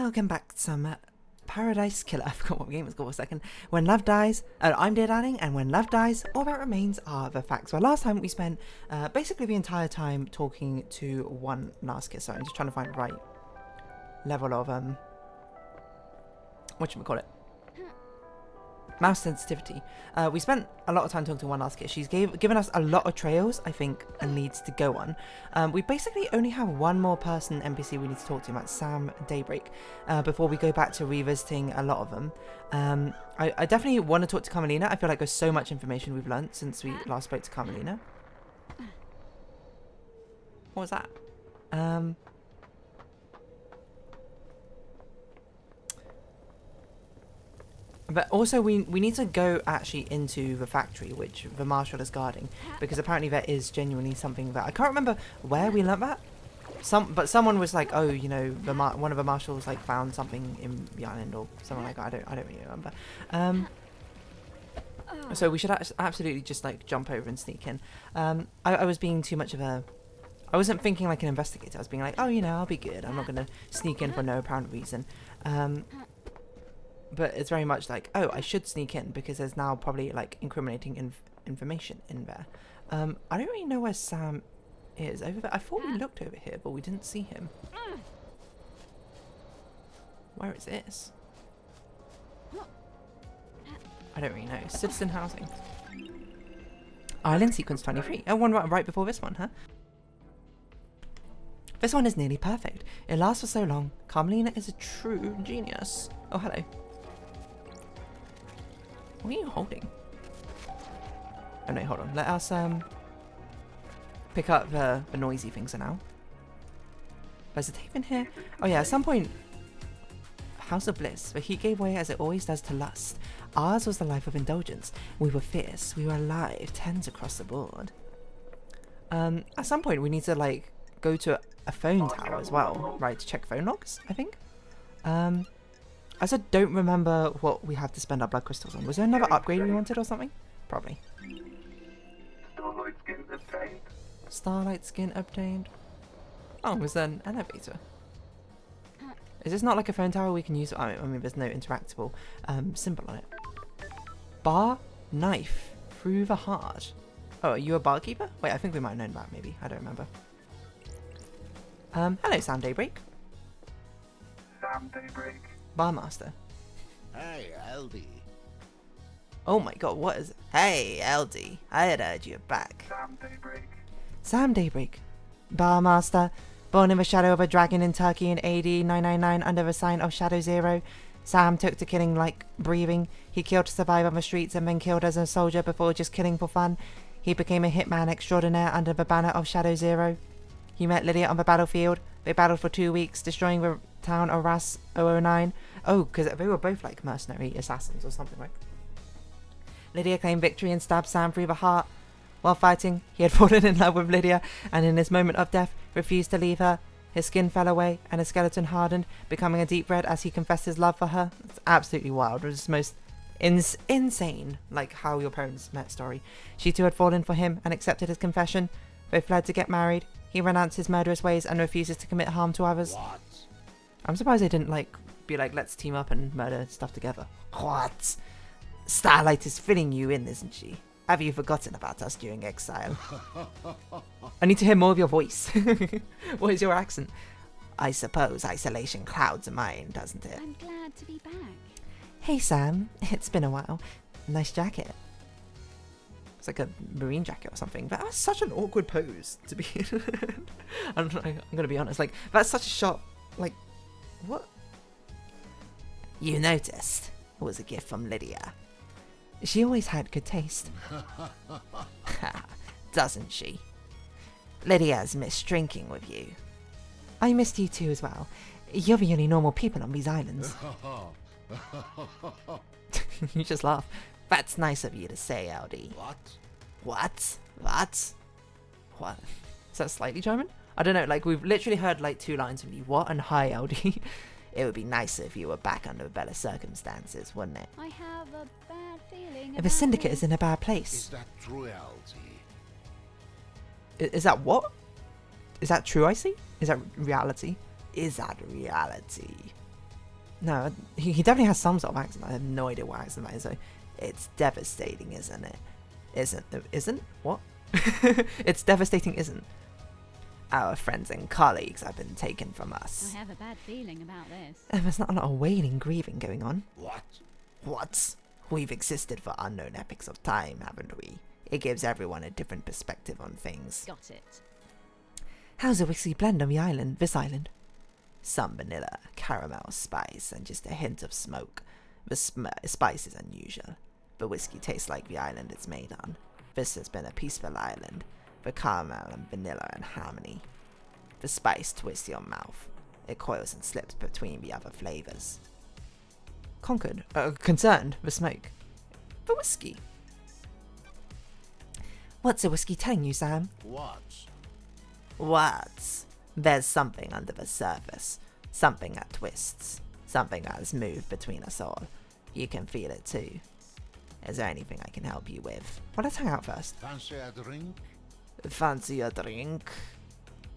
Welcome back to some Paradise Killer. I forgot what game was called for a second. When Love Dies, I'm Dear Darling, and when love dies, all that remains are the facts. Well, last time we spent basically the entire time talking to one last kiss. So I'm just trying to find the right level of whatchamacallit? Mouse sensitivity. We spent a lot of time talking to one last kid. She's given us a lot of trails, I think, and leads to go on. We basically only have one more person NPC we need to talk to, that's Sam Daybreak, before we go back to revisiting a lot of them. I definitely want to talk to Carmelina. I feel like there's so much information we've learned since we last spoke to Carmelina. What was that? But also we need to go actually into the factory, which the marshal is guarding, because apparently there is genuinely something that I can't remember where we learnt that. But someone was like, oh, you know, one of the marshals like found something in the island or something like that. I don't really remember. So we should absolutely just like jump over and sneak in. I was being too much of a. I wasn't thinking like an investigator. I was being like, oh, you know, I'll be good. I'm not gonna sneak in for no apparent reason. But it's very much like, oh, I should sneak in because there's now probably like incriminating information in there. I don't really know where Sam is over there. I thought we looked over here, but we didn't see him. Where is this? I don't really know. Citizen housing. Island sequence 23. Oh, one right before this one, huh? This one is nearly perfect. It lasts for so long. Carmelina is a true genius. Oh, hello. What are you holding? Oh no, hold on. Let us pick up the noisy things for now. There's a tape in here. Oh yeah, at some point, House of Bliss. The heat gave way as it always does to lust. Ours was the life of indulgence. We were fierce. We were alive. 10s across the board. At some point, we need to like go to a phone tower as well, right? To check phone logs, I think. I also don't remember what we have to spend our blood crystals on. Was there another upgrade we wanted or something? Probably. Starlight skin obtained. Starlight skin obtained. Oh, was there an elevator? Is this not like a phone tower we can use? I mean, there's no interactable symbol on it. Bar knife through the heart. Oh, are you a barkeeper? Wait, I think we might have known that. Maybe I don't remember. Hello, Sam Daybreak. Sam Daybreak. Barmaster. Hey, LD. Oh my god, what is... Hey, LD. I had heard you were back. Sam Daybreak. Sam Daybreak. Barmaster. Born in the shadow of a dragon in Turkey in AD 999 under the sign of Shadow Zero. Sam took to killing like breathing. He killed to survive on the streets and then killed as a soldier before just killing for fun. He became a hitman extraordinaire under the banner of Shadow Zero. He met Lydia on the battlefield. They battled for 2 weeks, destroying the town of Ras 009. Oh, because they were both like mercenary assassins or something, right? Lydia claimed victory and stabbed Sam through the heart. While fighting, he had fallen in love with Lydia, and in his moment of death, refused to leave her. His skin fell away, and his skeleton hardened, becoming a deep red as he confessed his love for her. It's absolutely wild. It was the most insane, like how your parents met story. She too had fallen for him and accepted his confession. They fled to get married. He renounced his murderous ways and refuses to commit harm to others. What? I'm surprised they didn't like be like, let's team up and murder stuff together. What? Starlight is filling you in, isn't she? Have you forgotten about us during exile? I need to hear more of your voice. What is your accent? I suppose isolation clouds mine, doesn't it? I'm glad to be back. Hey Sam, it's been a while. Nice jacket. It's like a marine jacket or something. That was such an awkward pose to be in. I'm gonna be honest, like that's such a shot. Like, what? You noticed it was a gift from Lydia. She always had good taste. Doesn't she? Lydia's missed drinking with you. I missed you too as well. You're the only normal people on these islands. You just laugh. That's nice of you to say, LD. What? What? What? What? Is that slightly German? I don't know, like we've literally heard like 2 lines from you. What and hi, LD. It would be nicer if you were back under better circumstances, wouldn't it? I have a bad feeling. If a syndicate is in a bad place. Is that true, LD? Is that what? Is that true, I see? Is that reality? Is that reality? No, he definitely has some sort of accent. I have no idea what accent that is. So it's devastating, isn't it? Isn't? What? It's devastating, isn't? Our friends and colleagues have been taken from us. I have a bad feeling about this. There's not a lot of wailing, grieving going on. What? What? We've existed for unknown epochs of time, haven't we? It gives everyone a different perspective on things. Got it. How's the whiskey blend on the island? This island? Some vanilla, caramel, spice, and just a hint of smoke. The spice is unusual. The whiskey tastes like the island it's made on. This has been a peaceful island. The caramel and vanilla in harmony. The spice twists your mouth. It coils and slips between the other flavors. Concerned, the smoke. The whiskey. What's the whiskey telling you, Sam? What? What? There's something under the surface. Something that twists. Something that has moved between us all. You can feel it too. Is there anything I can help you with? Well, let's hang out first. Fancy a drink? Fancy a drink?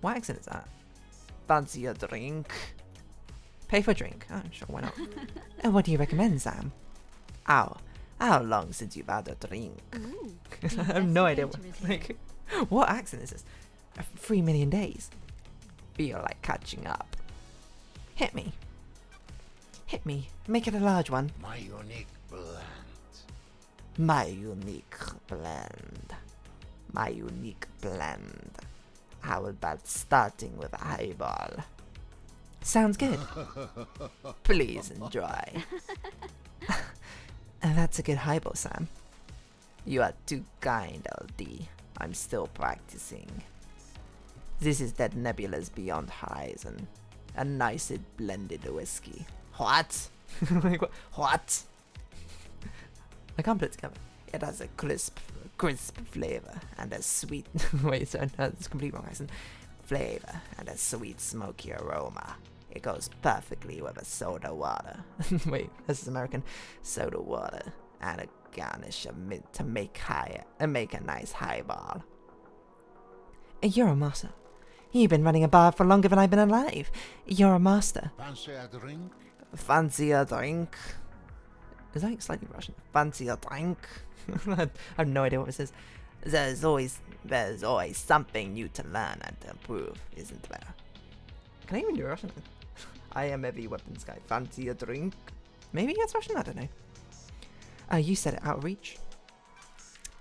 What accent is that? Fancy a drink? Pay for a drink? Oh, sure, why not? And what do you recommend, Sam? How long since you've had a drink? Ooh, I have no idea. investigator is here. What accent is this? 3 million days. Feel like catching up. Hit me. Hit me. Make it a large one. My unique blend. My unique blend. My unique blend. How about starting with a highball? Sounds good. Please enjoy. That's a good highball, Sam. You are too kind, LD. I'm still practicing. This is that nebulous beyond horizon. A nice blended whiskey. What? Like, what? I can't put it together. It has a crisp flavor and a sweet. Wait, sorry, no, that's completely wrong accent. Flavor and a sweet, smoky aroma. It goes perfectly with a soda water. Wait, this is American. Soda water and a garnish of mint to make a nice highball. You're a master. You've been running a bar for longer than I've been alive. You're a master. Fancy a drink? Fancy a drink? Is that slightly Russian? Fancy a drink? I have no idea what this is. There's always something new to learn and to improve, isn't there? Can I even do Russian? I am heavy weapons guy. Fancy a drink? Maybe it's Russian? I don't know. You said it, outreach.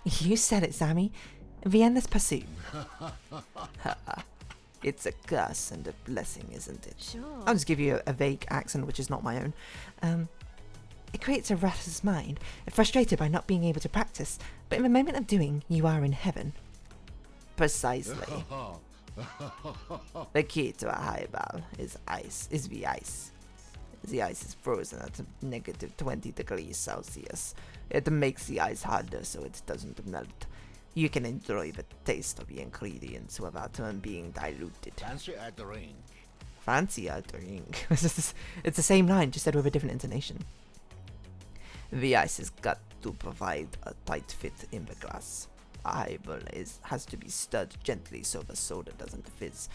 You said it, Sammy. The endless pursuit. It's a curse and a blessing, isn't it? Sure. I'll just give you a vague accent, which is not my own. It creates a restless mind, frustrated by not being able to practice, but in the moment of doing, you are in heaven. Precisely. The key to a highball is the ice. The ice is frozen at negative 20 degrees Celsius. It makes the ice harder so it doesn't melt. You can enjoy the taste of the ingredients without them being diluted. Fancy a drink? Fancy a drink. It's the same line, just said with a different intonation. The ice has got to provide a tight fit in the glass. A highball has to be stirred gently so the soda doesn't fizz.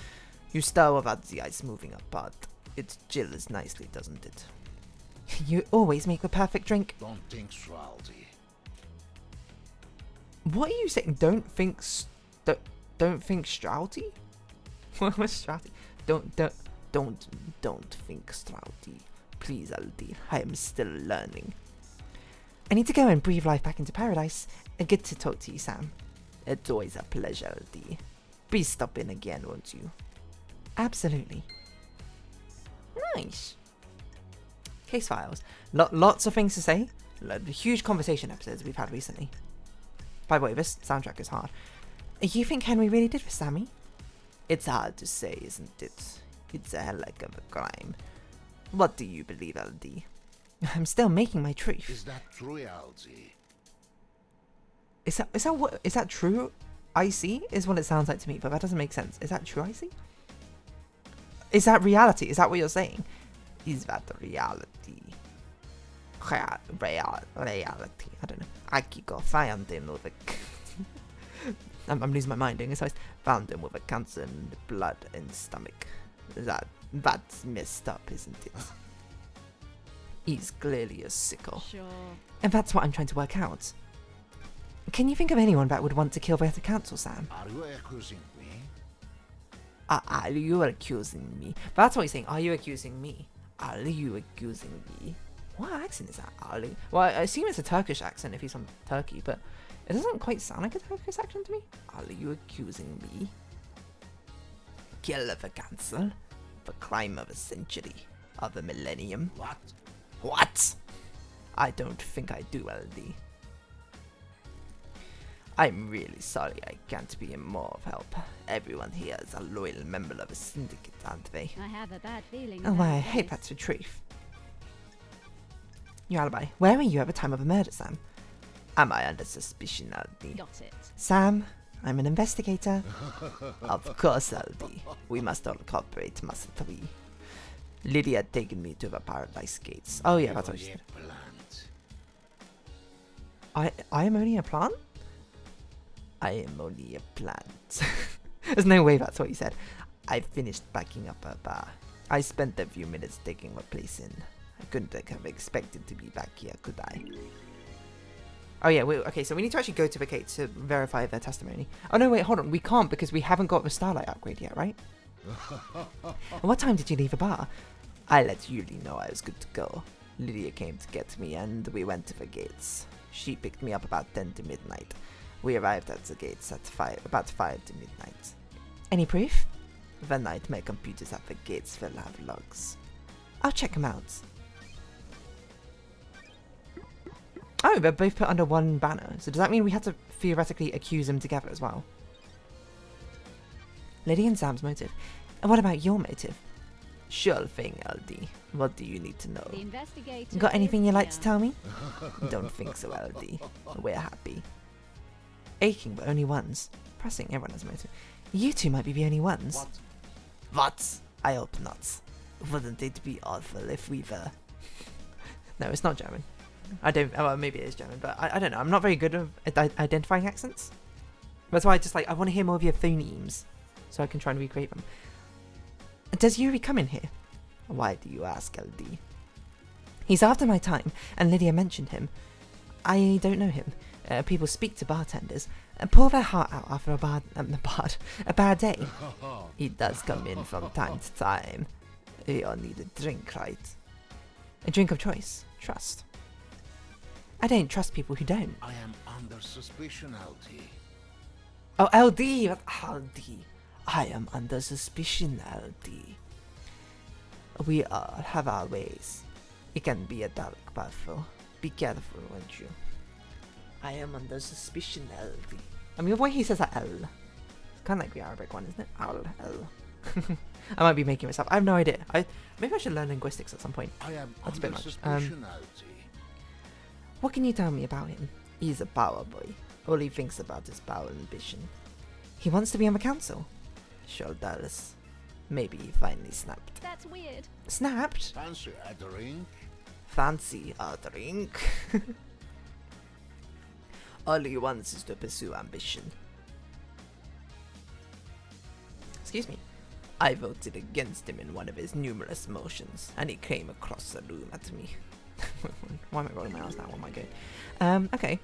You stir without the ice moving apart. It chills nicely, doesn't it? You always make the perfect drink. Don't think so, Aldi. What are you saying? Don't think Strouty? What's Strouty? Don't think Strouty. Please, Aldi. I am still learning. I need to go and breathe life back into paradise. Good to talk to you, Sam. It's always a pleasure, Aldi. Please stop in again, won't you? Absolutely. Nice. Case files. Lots of things to say. Huge conversation episodes we've had recently. By the way, this soundtrack is hard. You think Henry really did this, Sammy? It's hard to say, isn't it? It's a heck of a crime. What do you believe, LD? I'm still making my truth. Is that true, Aldi? Is that true? IC is what it sounds like to me, but that doesn't make sense. Is that true, IC? Is that reality? Is that what you're saying? Is that reality? Reality. I don't know. I got found in with a... I'm losing my mind doing this. I found him with a cancer in the blood and stomach. That's messed up, isn't it? He's clearly a sicko. Sure. And that's what I'm trying to work out. Can you think of anyone that would want to kill the head of council, Sam? Are you accusing me? Are you accusing me? That's what he's saying. Are you accusing me? Are you accusing me? What accent is that? Ali? Well, I assume it's a Turkish accent if he's from Turkey, but it doesn't quite sound like a Turkish accent to me. Are you accusing me? Kill of a council? The crime of a century? Of a millennium? What? What? I don't think I do, LD. I'm really sorry I can't be more of help. Everyone here is a loyal member of a syndicate, aren't they? I have a bad feeling. Oh, about I hate this. that's the truth. Your alibi. Where were you at the time of the murder, Sam? Am I under suspicion, LD? Got it. Sam, I'm an investigator. Of course, LD. We must all cooperate, mustn't we? Lydia had taken me to the paradise gates. Oh yeah, that's what she Only said. a plant. I am only a plant? I am only a plant. There's no way that's what you said. I finished packing up a bar. I spent a few minutes taking my place in. I couldn't have expected to be back here, could I? Oh yeah, wait, okay, so we need to actually go to the gate to verify their testimony. Oh no, wait, hold on. We can't because we haven't got the Starlight upgrade yet, right? And what time did you leave the bar? I let Yuli know I was good to go. Lydia came to get me and we went to the gates. She picked me up about 10 to midnight. We arrived at the gates at about 5 to midnight. Any proof? The night my computers at the gates will have logs. I'll check them out. Oh, they're both put under one banner. So does that mean we had to theoretically accuse them together as well? Lydia and Sam's motive. And what about your motive? Sure thing, LD. What do you need to know? The investigator. Got anything is you'd like here. to tell me? Don't think so, LD. We're happy. Aching, but only ones. Pressing, everyone has a motive. You two might be the only ones. What? What? I hope not. Wouldn't it be awful if we were? No, it's not German. I don't. Well, maybe it is German, but I don't know. I'm not very good at identifying accents. That's why I want to hear more of your phonemes, so I can try and recreate them. Does Yuri come in here? Why do you ask, LD? He's after my time, and Lydia mentioned him. I don't know him. People speak to bartenders and pour their heart out after a bad day. He does come in from time to time. We all need a drink, right? A drink of choice. Trust. I don't trust people who don't. I am under suspicion, LT. Oh, LD! LD. I am under suspicion, LD. We all have our ways. It can be a dark path, though. Be careful, won't you? I am under suspicion, LD. I mean, the way he says that L. It's kind of like the Arabic one, isn't it? L. I might be making this up. I have no idea. Maybe I should learn linguistics at some point. I am That's a bit under much. suspicion, LT. What can you tell me about him? He's a power boy. All he thinks about is power and ambition. He wants to be on the council. Sure does. Maybe he finally snapped. That's weird. Snapped? Fancy a drink? Fancy a drink? All he wants is to pursue ambition. Excuse me. I voted against him in one of his numerous motions, and he came across the room at me. Why am I rolling my eyes now? What am I doing? Okay.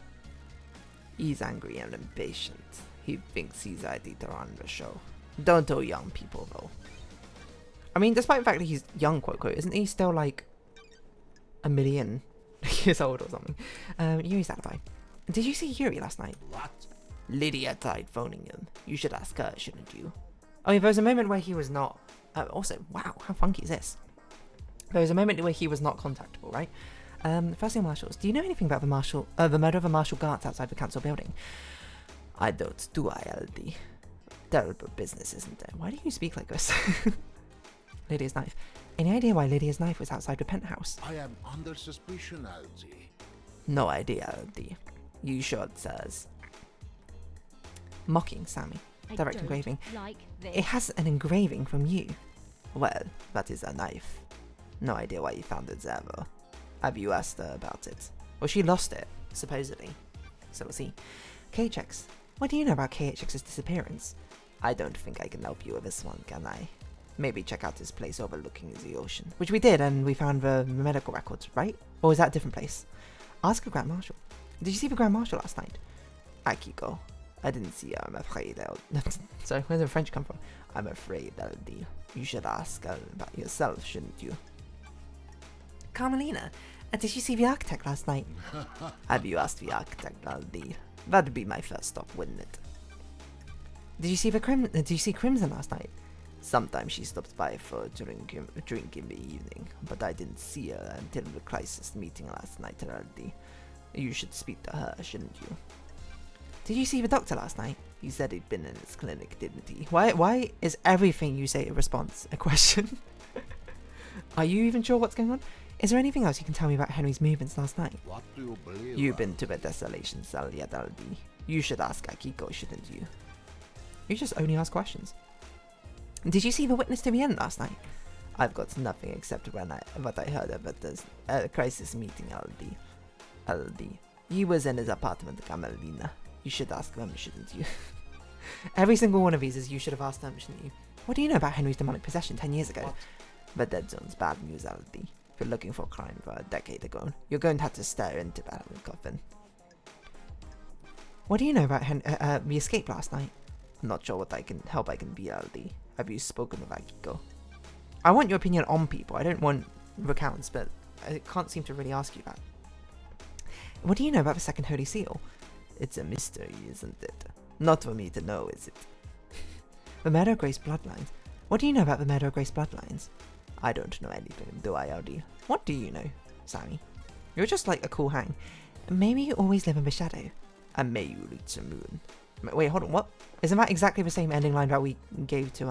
He's angry and impatient. He thinks he's ready to run the show. Don't tell young people, though. I mean, despite the fact that he's young, quote, quote, isn't he still, like, a million years old or something? Yuri's alibi. Did you see Yuri last night? What? Lydia tried phoning him. You should ask her, shouldn't you? Oh, yeah, there was a moment where he was not... also, wow, how funky is this? There was a moment where he was not contactable, right? Firstly, marshals. Do you know anything about the murder of a Marshal Gartz outside the council building? I don't, do I, LD? Terrible business, isn't there? Why do you speak like this? Lydia's knife. Any idea why Lydia's knife was outside the penthouse? I am under suspicion, LT. No idea, LD. You sure it says. Mocking Sammy. I Direct don't engraving. like this. It has an engraving from you. Well, that is a knife. No idea why you found it there, though. Have you asked her about it? Well, she lost it, supposedly. So we'll see. KHX. What do you know about KHX's disappearance? I don't think I can help you with this one, can I? Maybe check out this place overlooking the ocean. Which we did, and we found the medical records, right? Or was that a different place? Ask a Grand Marshal. Did you see the Grand Marshal last night? Akiko. I didn't see her, I'm afraid. Sorry, where did the French come from? I'm afraid, Aldi. You should ask about yourself, shouldn't you? Carmelina, did you see the architect last night? Have you asked the architect, Aldi? That'd be my first stop, wouldn't it? Did you see Crimson last night? Sometimes she stops by for a drink in the evening, but I didn't see her until the crisis meeting last night, Aldi. You should speak to her, shouldn't you? Did you see the doctor last night? He said he'd been in his clinic, didn't he? Why is everything you say a response, a question? Are you even sure what's going on? Is there anything else you can tell me about Henry's movements last night? What do you believe? You've been to the desolation cell yet, Aldi. You should ask Akiko, shouldn't you? You just only ask questions. Did you see the witness to the end last night? I've got nothing except what I heard about this crisis meeting, Aldi. Aldi. He was in his apartment, Carmelina. You should ask them, shouldn't you? Every single one of these is you should have asked them, shouldn't you? What do you know about Henry's demonic possession 10 years ago? What? The dead zone's bad news, Aldi. If you're looking for a crime for a decade ago, you're going to have to stare into that coffin. What do you know about the escape last night? I'm not sure what I can be, Aldi. Have you spoken with Akiko? I want your opinion on people. I don't want recounts, but I can't seem to really ask you that. What do you know about the second Holy Seal? It's a mystery, isn't it? Not for me to know, is it? The Murder of Grace bloodlines. What do you know about the Murder of Grace bloodlines? I don't know anything, do I, Aldi? What do you know, Sammy? You're just like a cool hang. Maybe you always live in the shadow. And may you reach the moon. Wait, hold on, what? Isn't that exactly the same ending line that we gave to,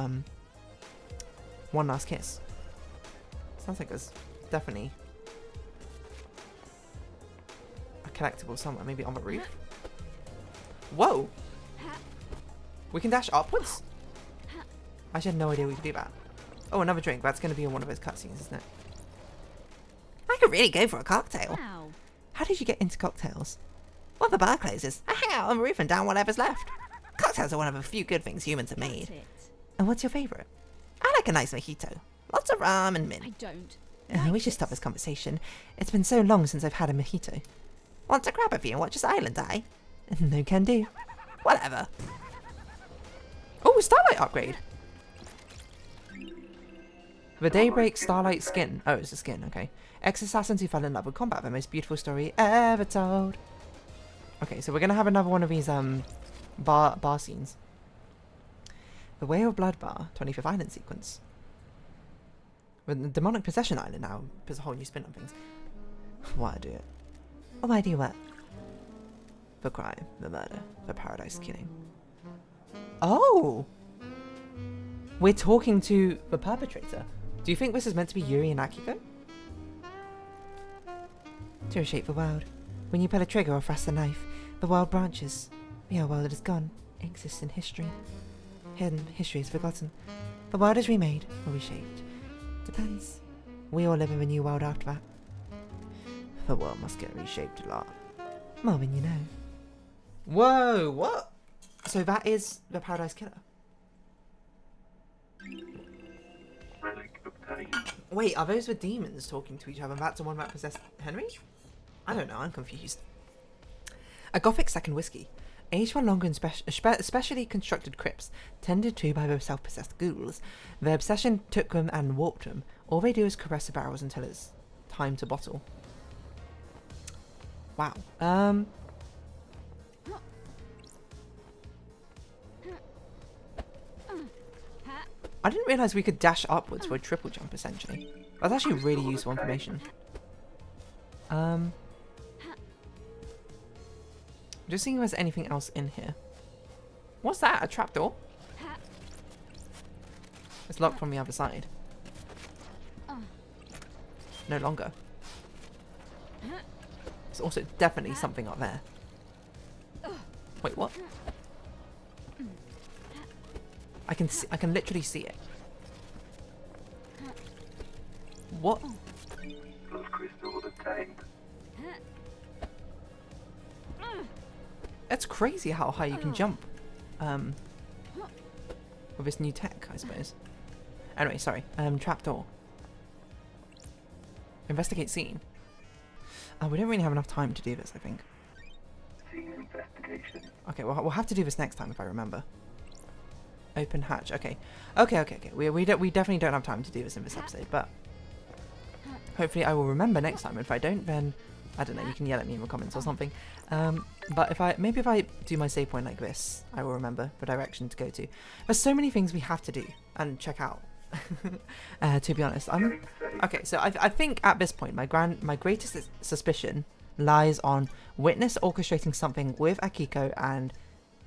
One Last Kiss? Sounds like there's definitely a collectible somewhere, maybe on the roof? Whoa! We can dash upwards? I actually had no idea we could do that. Oh, another drink. That's going to be in one of those cutscenes, isn't it? I could really go for a cocktail. Wow. How did you get into cocktails? Well, the bar closes. I hang out on the roof and down whatever's left. Cocktails are one of the few good things humans have made. That's it. And what's your favourite? I like a nice mojito. Lots of rum and mint. I don't. We should stop this conversation. It's been so long since I've had a mojito. Want to grab a few and watch this island, eh? No can do. Whatever. Oh, Starlight upgrade. The Daybreak Starlight skin. Oh, it's a skin, okay. Ex-assassins who fell in love with combat. The most beautiful story ever told. Okay, so we're going to have another one of these bar scenes. The Way of Blood Bar, 25th Island sequence. With the Demonic Possession Island now puts a whole new spin on things. Why do it? Oh, why do what? The crime, the murder, the paradise killing. Oh! We're talking to the perpetrator. Do you think this is meant to be Yuri and Akiko? To reshape the world. When you pull a trigger or thrust a knife, the world branches. The old world is gone. It exists in history. Hidden, history is forgotten. The world is remade or reshaped. Depends. We all live in a new world after that. The world must get reshaped a lot. More than you know. Whoa, what? So that is the Paradise Killer. Relic obtained. Wait, are those the demons talking to each other? That's the one that possessed Henry? I don't know, I'm confused. A Gothic second whiskey. Aged for longer in specially constructed crypts, tended to by the self-possessed ghouls. Their obsession took them and warped them. All they do is caress the barrels until it's time to bottle. Wow. I didn't realise we could dash upwards for a triple jump, essentially. That's actually really useful information. Just seeing if there's anything else in here. What's that? A trapdoor? It's locked from the other side. No longer. There's also definitely something up there. Wait, what? I can literally see it. What? Plus crystal obtained. It's crazy how high you can jump. With this new tech, I suppose. Anyway, sorry. Trapdoor. Investigate scene. Oh, we don't really have enough time to do this, I think. Scene investigation. Okay, well, we'll have to do this next time if I remember. Open hatch. Okay. Okay. We definitely don't have time to do this in this episode, but hopefully I will remember next time. If I don't, then I don't know. You can yell at me in the comments or something. But if I do my save point like this, I will remember the direction to go to. There's so many things we have to do and check out. To be honest, okay. So I think at this point, my greatest suspicion lies on witness orchestrating something with Akiko, and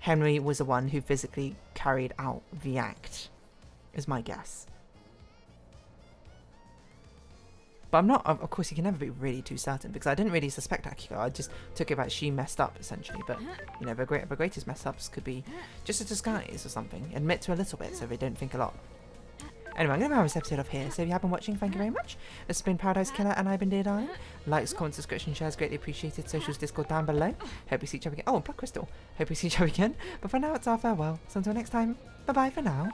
Henry was the one who physically carried out the act, is my guess. But I'm not, of course you can never be really too certain, because I didn't really suspect Akiko, I just took it that she messed up, essentially. But, you know, the greatest mess ups could be just a disguise or something, admit to a little bit so they don't think a lot. Anyway, I'm going to have this episode off here, so if you have been watching, thank you very much. This has been Paradise Killer, and I've been Dear Darling. Likes, comments, subscription, shares, greatly appreciated. Socials, Discord down below. Hope we see each other again. Oh, Blood Crystal. Hope we see each other again. But for now, it's our farewell. So until next time, bye-bye for now.